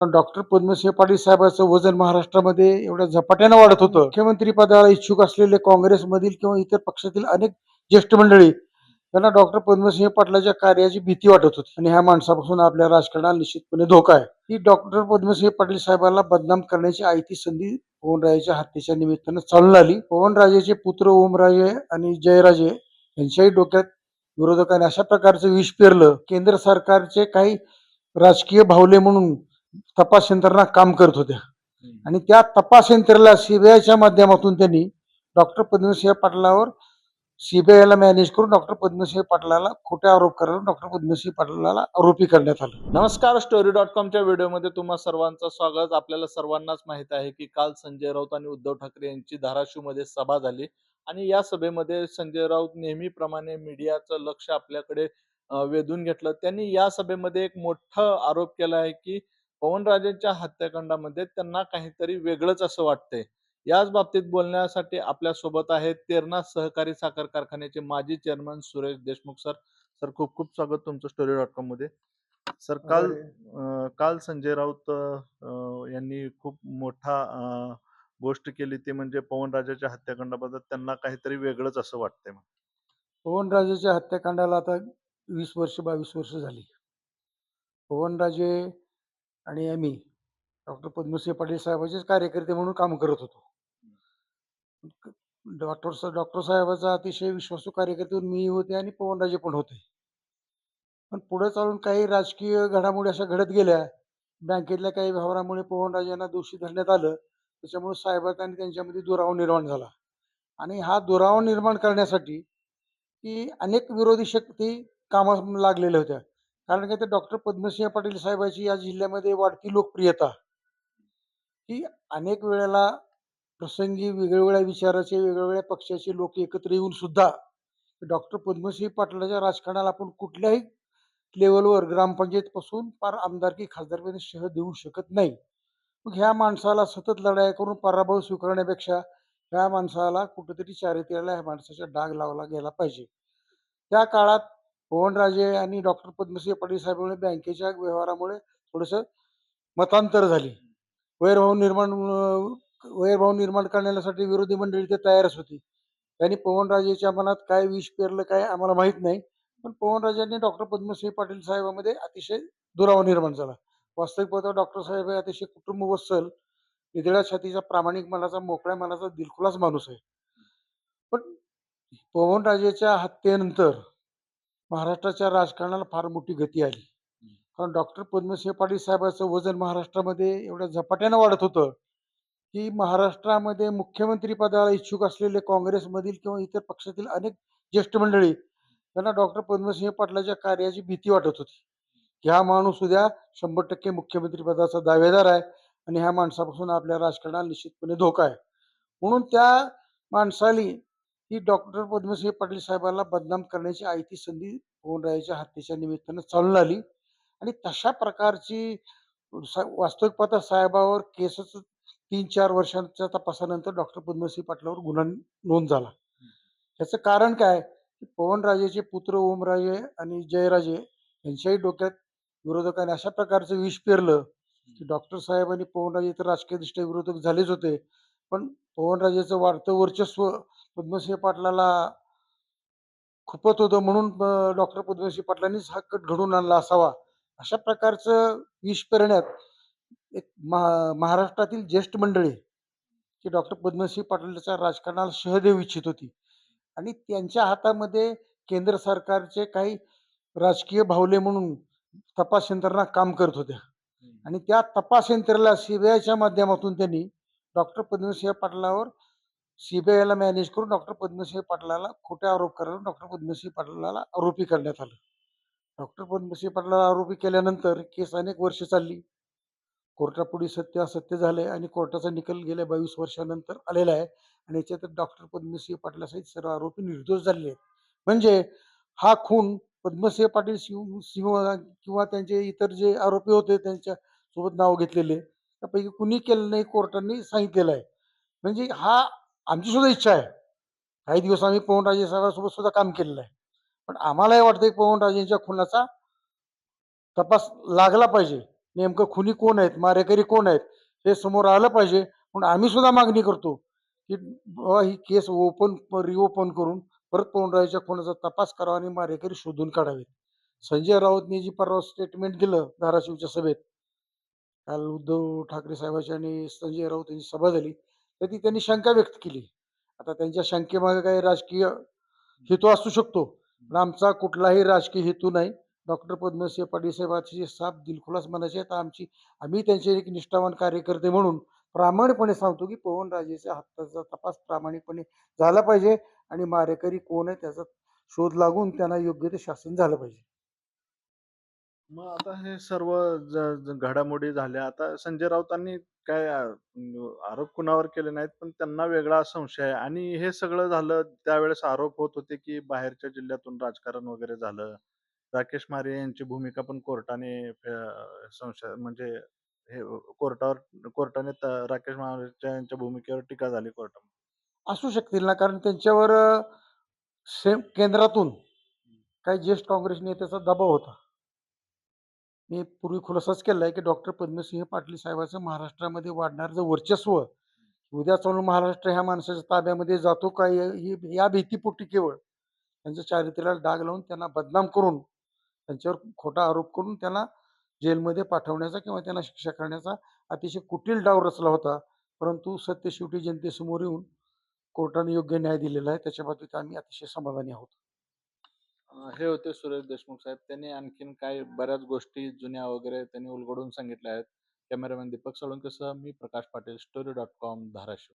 Doctor Padmasinh Patil साहेबांचं वजन महाराष्ट्रामध्ये एवढ्या झपाट्यानं वाढत होतं. मुख्यमंत्री पदाला इच्छुक असलेले काँग्रेसमधील किंवा इतर पक्षातील अनेक ज्येष्ठ मंडळी त्यांना डॉक्टर पद्मसिंह पाटलाच्या कार्याची भीती वाटत होती आणि ह्या माणसापासून आपल्या राजकारणाला निश्चितपणे धोका आहे. ही डॉक्टर पद्मसिंह पाटील साहेबांना बदनाम करण्याची आयती संधी पवनराजेच्या हत्येच्या निमित्तानं चालून आली. पवनराजेचे पुत्र ओमराजे आणि जयराजे यांच्याही डोक्यात विरोधकांनी अशा प्रकारचं विष पेरलं. केंद्र सरकारचे काही राजकीय भावले म्हणून तपास यंत्रणा काम करत होत्या आणि त्या तपास यंत्रणेला सीबीआयच्या माध्यमातून त्यांनी डॉक्टर पद्मसिंह पाटलावर सीबीआयला मॅनेज करून डॉक्टर पद्मसिंह पाटलाला खोटे आरोप करून डॉक्टर पद्मसिंह पाटलाला आरोपी करण्यात आलं. नमस्कार, story.com व्हिडिओमध्ये तुम्हा सर्वांचं स्वागत. आपल्याला सर्वांनाच माहित आहे की काल संजय राऊत आणि उद्धव ठाकरे यांची धाराशिवमध्ये सभा झाली आणि या सभेमध्ये संजय राऊत नेहमीप्रमाणे मीडियाचं लक्ष आपल्याकडे वेधून घेतलं. त्यांनी या सभेमध्ये एक मोठा आरोप केला आहे की पवनराजेंच्या हत्याकांडामध्ये त्यांना काहीतरी वेगळंच असं वाटतंय. याच बाबतीत बोलण्यासाठी आपल्या सोबत आहेत तेरणा सहकारी साखर कारखान्याचे माजी chairman Suresh Deshmukh sir. Sir, खूप खूप स्वागत तुमचं story.com मध्ये. सर, काल संजय राऊत यांनी खूप मोठा गोष्ट केली, ते म्हणजे पवनराजेच्या हत्याकांडाबद्दल त्यांना काहीतरी वेगळंच असं वाटतंय. पवनराजेच्या हत्याकांडाला आता 20 वर्ष 22 वर्ष झाली. पवनराजे आणि आम्ही डॉक्टर पद्मसिंह पाटील साहेबांचेच कार्यकर्ते म्हणून काम करत होतो. डॉक्टर साहेबांचा अतिशय विश्वासू कार्यकर्ते मी होते आणि पवनराजे पण होते. पण पुढे चालून काही राजकीय घडामोडी अशा घडत गेल्या. बँकेतल्या काही व्यवहारामुळे पवनराजेंना दोषी धरण्यात आलं. त्याच्यामुळे साहेबांचा आणि त्यांच्यामध्ये दुरावा निर्माण झाला आणि हा दुरावा निर्माण करण्यासाठी की अनेक विरोधी शक्ती कामास लागलेल्या होत्या. कारण की ते डॉक्टर पद्मसिंह पाटील साहेबांची या जिल्ह्यामध्ये वाढती लोकप्रियता ही अनेक वेळेला प्रसंगी वेगवेगळ्या विचाराचे वेगवेगळ्या पक्षाचे लोक एकत्र येऊन सुद्धा डॉक्टर पद्मसिंह पाटलाच्या राजकारणाला आपण कुठल्याही लेवलवर ग्रामपंचायत पासून पार आमदारकी खासदारपर्यंत शह देऊ शकत नाही. मग ह्या माणसाला सतत लढाई करून पराभव स्वीकारण्यापेक्षा ह्या माणसाला कुठेतरी चारित्र्याला ह्या माणसाचा डाग लावला गेला पाहिजे. त्या काळात पवनराजे आणि डॉक्टर पद्मसिंह पाटील साहेबांमुळे बँकेच्या व्यवहारामुळे थोडंसं मतांतर झाली. वैरभाव निर्माण करण्यासाठी विरोधी मंडळी ते तयारच होती. त्यांनी पवनराजेच्या मनात काय विष पेरलं काय आम्हाला माहित नाही. पण पवनराजेंनी डॉक्टर पद्मसिंह पाटील साहेबांमध्ये अतिशय दुरावा निर्माण झाला. वास्तविक पाहता डॉक्टर साहेब हे अतिशय कुटुंबवत्सल, निधड्या छातीचा, प्रामाणिक मनाचा, मोकळ्या मनाचा, दिलखुलास माणूस आहे. पण पवनराजेच्या हत्येनंतर महाराष्ट्राच्या राजकारणाला फार मोठी गती आली. कारण डॉक्टर पद्मसिंह पाटील साहेबांचं वजन महाराष्ट्रामध्ये एवढ्या झपाट्यानं वाढत होतं की महाराष्ट्रामध्ये मुख्यमंत्री पदाला इच्छुक असलेले काँग्रेसमधील किंवा इतर पक्षातील अनेक ज्येष्ठ मंडळी त्यांना डॉक्टर पद्मसिंह पाटलाच्या कार्याची भीती वाटत होती. हा माणूस उद्या 100% मुख्यमंत्री पदाचा दावेदार आहे आणि ह्या माणसापासून आपल्या राजकारणाला निश्चितपणे धोका आहे. म्हणून त्या माणसाली ही डॉक्टर पद्मसिंह पाटील साहेबांना बदनाम करण्याची आयती संधी पवनराजेच्या हत्येच्या निमित्तानं चालून आली आणि तशा प्रकारची वास्तविक पाहता साहेबावर केसच 3-4 वर्षांच्या तपासानंतर डॉक्टर पद्मसिंह पाटलावर गुन्हा नोंद झाला. त्याचं कारण काय? पवनराजेचे पुत्र ओमराजे आणि जयराजे यांच्याही डोक्यात विरोधकांनी अशा प्रकारचं विष पेरलं की डॉक्टर साहेब आणि पवनराजे तर राजकीयदृष्ट्या विरोधक झालेच होते. पण पवनराजेचं वाढतं वर्चस्व पद्मसिंह पाटलाला खुपत होतं म्हणून डॉक्टर पद्मसिंह पाटलांनीच हा कट घडवून आणला असावा. अशा प्रकारचं विष पेरण्यात एक महाराष्ट्रातील ज्येष्ठ मंडळी की डॉक्टर पद्मसिंह पाटलांच्या राजकारणाला शह देऊ इच्छित होती आणि त्यांच्या हातामध्ये केंद्र सरकारचे काही राजकीय भावले म्हणून तपास यंत्रणा काम करत होत्या आणि त्या तपास यंत्रणेला सीबीआयच्या माध्यमातून त्यांनी डॉक्टर पद्मसिंह पाटलावर सीबीआयला मॅनेज करून डॉक्टर पद्मसिंह पाटलाला खोटे आरोप करून डॉक्टर पद्मसिंह पाटलाला आरोपी करण्यात आलं. डॉक्टर पद्मसिंह पाटलाला आरोपी केल्यानंतर केस अनेक वर्ष चालली. कोर्टापुढे सत्य असत्य झालंय आणि कोर्टाचा निकाल गेल्या 22 वर्षानंतर आलेला आहे आणि याच्यात डॉक्टर पद्मसिंह पाटलासहित सर्व आरोपी निर्दोष झालेले आहेत. म्हणजे हा खून पद्मसिंह पाटील सिंह किंवा त्यांचे इतर जे आरोपी होते त्यांच्या सोबत नाव घेतलेले त्यापैकी कुणी केलं नाही, कोर्टाने सांगितलेलं आहे. म्हणजे हा आमची सुद्धा इच्छा आहे. काही दिवस आम्ही पवनराजे साहेबांसोबत सुद्धा काम केलेलं आहे. पण आम्हाला हे वाटतं की पवनराजेंच्या खुनाचा तपास लागला पाहिजे. नेमकं खुनी कोण आहेत, मारेकरी कोण आहेत, हे समोर आलं पाहिजे. म्हणून आम्ही सुद्धा मागणी करतो, की बाबा ही केस रिओपन करून परत पवनराजेच्या खुनाचा तपास करावा आणि मारेकरी शोधून काढावेत. संजय राऊतनी जी परवा स्टेटमेंट दिलं धाराशिवच्या सभेत, काल उद्धव ठाकरे साहेबांची आणि संजय राऊत यांची सभा झाली, तर ती त्यांनी शंका व्यक्त केली. आता त्यांच्या शंकेमागे काही राजकीय हेतू असू शकतो. पण आमचा कुठलाही राजकीय हेतू नाही. डॉक्टर पद्मसिंह पाटील साहेब अतिशय साफ दिलखुलास मनाचे आहेत. आम्ही त्यांचे एक निष्ठावान कार्यकर्ते म्हणून प्रामाणिकपणे सांगतो, की पवनराजेच्या हत्याचा तपास प्रामाणिकपणे झाला पाहिजे आणि मारेकरी कोण आहे त्याचा शोध लागून त्यांना योग्य ते शासन झालं पाहिजे. मग आता हे सर्व घडामोडी झाल्या. आता संजय राऊतांनी काय आरोप कुणावर केले नाहीत, पण त्यांना वेगळा संशय आहे आणि हे सगळं झालं त्यावेळेस आरोप होत होते, की बाहेरच्या जिल्ह्यातून राजकारण वगैरे झालं. राकेश मारे यांची भूमिका पण कोर्टाने संशय म्हणजे हे कोर्टाने राकेश मारे यांच्या भूमिकेवर टीका झाली कोर्टामध्ये. असू शकतील ना, कारण त्यांच्यावर सेम केंद्रातून काही ज्येष्ठ काँग्रेस नेत्याचा दबाव होता. मी पूर्वी खुलासाच केलाय, की डॉक्टर पद्मसिंह पाटील साहेबांचं महाराष्ट्रामध्ये वाढणारं जे वर्चस्व, उद्या चालून महाराष्ट्र ह्या माणसाच्या ताब्यामध्ये जातो का या भीतीपोटी केवळ त्यांच्या चारित्र्याला डाग लावून त्यांना बदनाम करून, त्यांच्यावर खोटा आरोप करून त्यांना जेलमध्ये पाठवण्याचा किंवा त्यांना शिक्षा करण्याचा अतिशय कुटील डाव रचला होता. परंतु सत्य शेवटी जनतेसमोर येऊन कोर्टाने योग्य न्याय दिलेला आहे. त्याच्या बाबतीत आम्ही अतिशय समाधानी आहोत. हे होते सुरेश देशमुख साहेब. त्यांनी आणखीन काही बऱ्याच गोष्टी जुन्या वगैरे त्यांनी उलगडून सांगितल्या आहेत. कॅमेरामॅन दीपक सोळंकेसह मी प्रकाश पाटील, story.com धाराशिव.